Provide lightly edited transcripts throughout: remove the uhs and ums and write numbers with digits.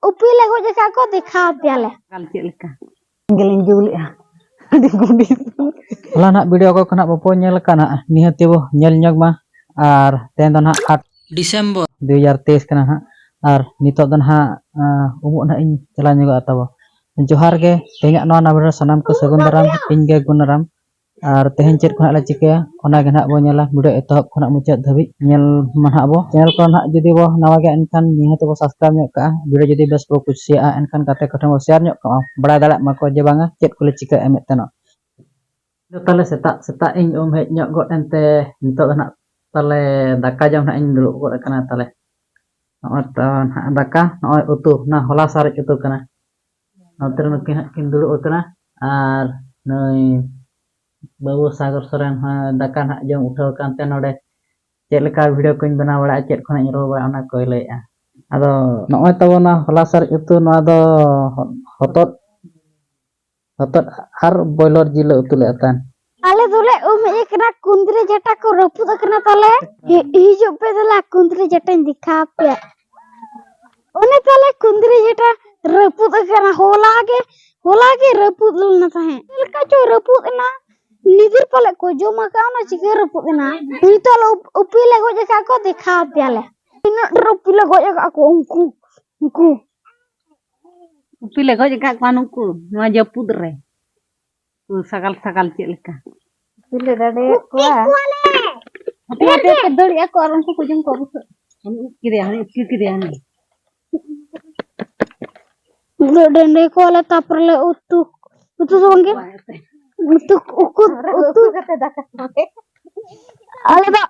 upil lego jeka ko dekha piale kal cek leka geleng juli di gundis Lah nak video ko kena bopo nyel kana nihat tibo nyel nyog mah ar ten don 8 Desember 2023 kana ha ar nitok don ha umuk na ing jalan juga atau johar ge tengak no na ber sanam ko sagun daram ing ge gunaram ar tehen chet ko la chike ona ge nak bo nyala video etohop ko nak muchat dhabi nyel mah bo channel ko nak judi bo nawa ge enkan nihat bo subscribe nyok ka video judi bes bo kusia enkan kate ko mo share nyok ka bada dalak mako je banga chet ko le chike emet tano tale setak ing hej nyok got ente nitok nak tale daka jam nak ing dulu got kana tale daka noy utuh nah hola sarek utuh kana noter kin dulu utna ar noi babu sagar soren daka nak jam uthau kan te node chet leka video koin bana bada chet khona ro ba ona koy lay ado noy tawona hola sarek utuh no ado hotot har boiler jile utul atan ale dole ume kena kundre jata ko raput kena tale hijo pe dala kundre jata dikha pe one tale kundre jata raput kena hola ge raput lna tahe leka cho raput na nidir pale ko joma ka na chike raput na nitol upile go jeka ko dikha pe ale ino rapile go jeka ko unku upile go jeka kanungku no japut re sakal cek leka upile dade ko hati kedol ya ko orang ko jeng ko rus kiri ani dende ko ala taprle utu songe utuk ukut utu ale ba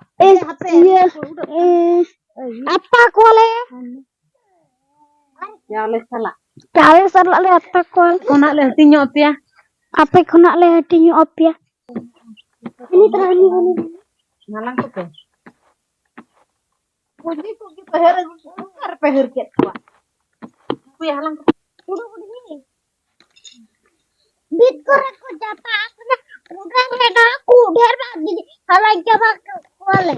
apa ko ale ya le salah kale sala le apa ko kona le tinyo pia apa kona le tinyo opia ini terani ngalang ko pe puji ko ki peher ket ko ku ya halang udah begini bit ko jata udah ada aku der bagi halang jaba kole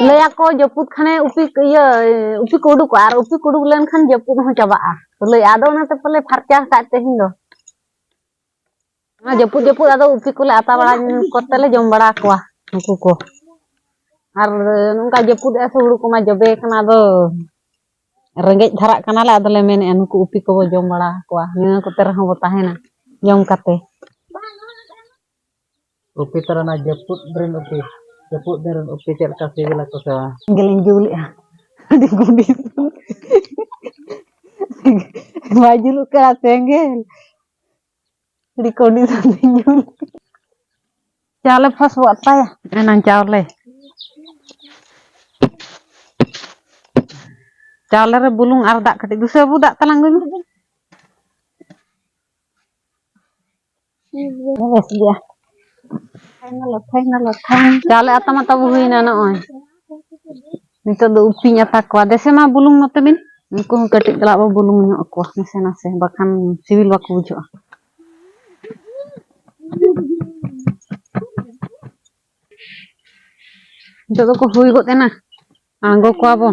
le ako japut khane upi kuduk ar upi kuduk len khan japut ho chaba le ado na te pale farcha ka te hindo japut ado upi ko le ata bala kote le jom bada kwa nuku ko ar nungka japut huru ko ma jobe kana do rengej dharak kana le ado le men nuku upi ko jom bada kwa ne ko ter ho tahena jom kate upi tarana japut beren upi chet ka sivila ko sa geleng juli di gundis maju lu ke senggel di kondisi tinjul chale fas buat apa ya enan chale re bulung ardak kati dusa budak talanggung wes dia thang chale atama tabu huina na oi nito do upi nyata ko dese ma bulung note bin uku kati kala bulung nyok ko nase bahkan sibil baku bujo nito ko hui got ena anggo ko abo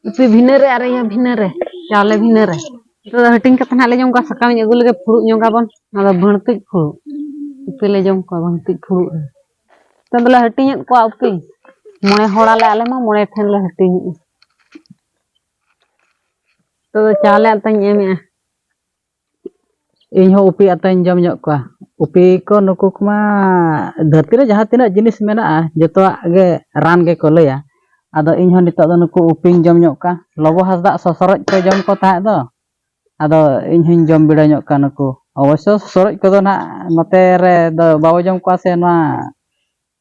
upi bhinere are ya bhinere chale bhinere to hating katna le jom ka sakam agu lege phuruk nyoga bon ado bhantik phuruk upi le jom ko bhantik phuruk to bela hating ko upi mone hora le ale ma mone then le hating to chale tany eme inho upi atany jam nyok ka upi ko nuku kuma dharti re jaha tina jinis mena jotoa ge ran ge ko leya ado inho nitok do nuku uping jam nyok ka lobo hasda sosoroj ko jom ko ta do ado inho jom bida nyok ka nuku obosyo sosoroj ko do na note re do bawo jom ko se na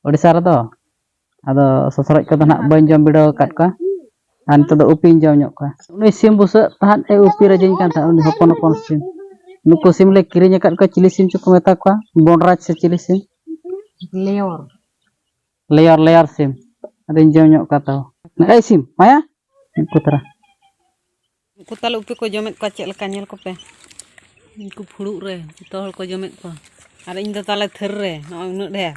odisha re do ado sosoroj ko do na bañ jom bida kat ka an to do uping jam nyok ka uni sim busa tahan upi re jing kan ta uni hopon sim nuku sim le kirinya kat ko cili sim cu ko meta ko bonraj se cili sim leor sim ada jam nyok ka tahu na sim maya putra ku talo upi ko jomet ko cek leka nyel ko pe ku phuruk re to hol ko jomet ko ar ing do tale ther re no unuk de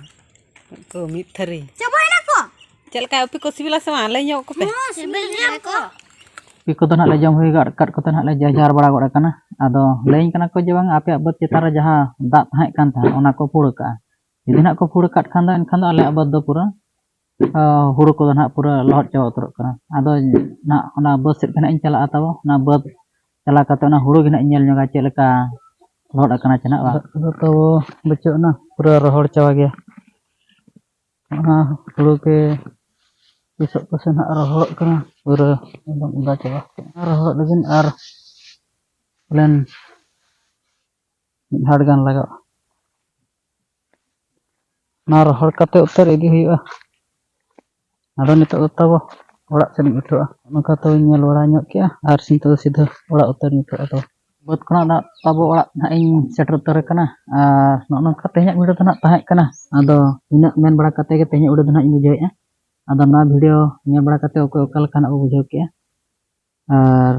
ko mit thari coba na ko चल का UPI को सिविला से ले ᱧᱚᱜ को पे P ᱠᱚᱫᱚ ᱱᱟᱜ ᱞᱮ ᱡᱚᱢ ᱦᱩᱭ ᱠᱟᱫ ᱠᱚᱛᱮ ᱱᱟᱜ ᱞᱮ ᱡᱟᱡᱟᱨ ᱵᱟᱲᱟ ᱜᱚᱫ ᱟᱠᱟᱱᱟ ᱟᱫᱚ ᱞᱟᱹᱭᱟᱹᱧ ᱠᱟᱱᱟ ᱠᱚ ᱡᱮ ᱵᱟᱝ ᱟᱯᱮᱭᱟᱜ ᱵᱟᱹᱫᱽ ᱪᱮᱛᱟᱱ ᱨᱮ ᱡᱟᱦᱟᱸ ᱫᱟᱜ ᱛᱟᱦᱮᱸ ᱠᱟᱱ ᱛᱟᱦᱮᱸ ᱚᱱᱟ ᱠᱚ ᱯᱷᱩᱲ ᱠᱟᱜᱼᱟ ᱡᱩᱫᱤ ᱱᱟᱜ ᱠᱚ ᱯᱷᱩᱲ ᱠᱟᱫ ᱠᱷᱟᱱ ᱫᱚ ᱮᱱᱠᱷᱟᱱ ᱫᱚ ᱟᱞᱮᱭᱟᱜ ᱵᱟᱹᱫᱽ ᱫᱚ ᱯᱩᱨᱟᱹ ᱦᱩᱲᱩ ᱠᱚᱫᱚ ᱱᱟᱜ ᱯᱩᱨᱟᱹ ᱞᱚᱦᱚᱫ ᱪᱟᱵᱟ ᱩᱛᱟᱹᱨᱚᱜ ᱠᱟᱱᱟ ᱟᱫᱚ ᱱᱟᱜ ᱚᱱᱟ ᱵᱟᱹᱫᱽ ᱥᱮᱫ ᱜᱮ ᱱᱟᱜ ᱤᱧ ᱪᱟᱞᱟᱜᱼᱟ ᱛᱟᱵᱚ ᱚᱱᱟ ᱵᱟᱹᱫᱽ ᱪᱟᱞᱟᱣ ᱠᱟᱛᱮ ᱚᱱᱟ ᱦᱩᱲᱩ ᱜᱮ ᱱᱟᱜ ᱤᱧ ᱧᱮᱞ ᱧᱚᱜᱟ ᱪᱮᱫ ᱞᱮᱠᱟ ᱞᱚᱦᱚᱫ ᱟᱠᱟᱱᱟ ᱪᱮ ᱱᱟᱜ ᱵᱟᱝ ᱛᱚ ᱵᱟᱹᱪᱩᱜ ᱱᱟ ᱯᱩᱨᱟᱹ ᱨᱚᱦᱚᱲ ᱪᱟᱵᱟ ᱜᱮᱭᱟ ᱚᱱᱟ ᱦᱩᱲᱩ ᱜᱮ ᱛᱤᱥᱚᱜ ᱠᱚᱥᱮ ᱱᱟᱜ ᱨᱚᱦᱚᱲᱚᱜ ᱠᱟᱱᱟ ᱯᱩᱨᱟᱹ ᱮᱠᱫᱚᱢ ᱩᱫᱟ ᱪᱟᱵᱟ ᱨᱚᱦᱚᱲ ᱞᱟᱹᱜᱤᱫ ᱟᱨ ᱯᱞᱮᱱ ᱢᱤᱫ ᱦᱟᱴ ᱜᱟᱱ ᱞᱟᱜᱟᱜᱼᱟ ᱚᱱᱟ ᱨᱚᱦᱚᱲ ᱠᱟᱛᱮ ᱩᱛᱟᱹᱨ ᱤᱫᱤ ᱦᱩᱭᱩᱜᱼᱟ ᱟᱫᱚ ᱱᱤᱛᱚᱜ ᱫᱚ ᱛᱟᱵᱚ ᱚᱲᱟᱜ ᱥᱮᱫ ᱤᱧ ᱩᱴᱷᱟᱹᱜᱼᱟ ᱚᱱᱠᱟ ᱛᱚᱧ ᱧᱮᱞ ᱵᱟᱲᱟ ᱧᱚᱜ ᱠᱮᱜᱼᱟ ᱟᱨ ᱱᱤᱛᱚᱜ ᱫᱚ ᱥᱤᱫᱷᱟᱹ ᱚᱲᱟᱜ ᱩᱛᱟᱹᱨ ᱱᱤᱛᱚᱜ ᱟᱫᱚ ᱵᱟᱹᱫᱽ ᱠᱷᱚᱱᱟᱜ ᱱᱟᱜ ᱛᱟᱵᱚ ᱚᱲᱟᱜ ᱱᱟᱜ ᱤᱧ ᱥᱮᱴᱮᱨ ᱩᱛᱟᱹᱨ ᱟᱠᱟᱱᱟ ᱟᱨ ᱱᱚᱜᱼᱚ ᱱᱚᱝᱠᱟ ᱛᱮᱦᱮᱧᱟᱜ ᱵᱷᱤᱰᱤᱭᱳ ᱫᱚ ᱱᱟᱜ ᱛᱟᱦᱮᱸ ᱠᱟᱱᱟ ᱟᱫᱚ ᱤᱱᱟᱹᱜ ᱢᱮᱱ ᱵᱟᱲᱟ ᱠᱟᱛᱮ ᱜᱮ ᱛᱮᱦᱮᱧᱟᱜ ᱵᱷᱤᱰᱤᱭᱳ ᱫᱚ ᱱᱟᱜ ᱤᱧ ᱵᱩᱡᱷᱟᱹᱣᱮᱫᱼᱟ ᱟᱫᱚ ᱱᱚᱣᱟ ᱵᱷᱤᱰᱤᱭᱳ ᱧᱮᱞ ᱵᱟᱲᱟ ᱠᱟᱛᱮ ᱚᱠᱚᱭ ᱚᱠᱟ ᱞᱮᱠᱟᱱᱟᱜ ᱵᱚ ᱵᱩᱡᱷᱟᱹᱣ ᱠᱮᱜᱼᱟ ᱟᱨ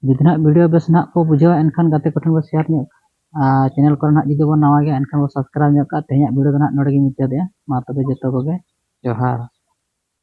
ᱡᱩᱫᱤ ᱱᱟᱜ ᱵᱷᱤᱰᱤᱭᱳ ᱵᱮᱥ ᱱᱟᱜ ᱠᱚ ᱵᱩᱡᱷᱟᱹᱣᱟ ᱮᱱᱠᱷᱟन ᱜᱟᱛᱮ ᱠᱚᱴᱷᱮᱱ ᱵᱚ ᱥᱮᱭᱟᱨ ᱧᱚᱜ ᱟᱨ ᱪᱮᱱᱮᱞ ᱠᱚᱨᱮ ᱱᱟᱜ ᱡᱩᱫᱤ ᱵᱚᱱ ᱱᱟᱣᱟ ᱜᱮᱭᱟ ᱮᱱᱠᱷᱟᱱ ᱵᱚ ᱥᱟᱵᱥᱠᱨᱟइब ᱧᱚᱜ ᱠᱟᱜᱼᱟ ᱛᱮᱦᱮᱧᱟᱜ ᱵᱷᱤᱰᱤᱭᱳ ᱫᱚ ᱱᱟᱜ ᱱᱚᱰᱮ ᱜᱮ ᱢᱩᱪᱟᱹᱫᱮᱜᱼᱟ ᱢᱟ ᱛᱚᱵᱮ ᱡᱚᱛᱚ ᱠᱚᱜᱮ ᱡᱚᱦᱟᱨ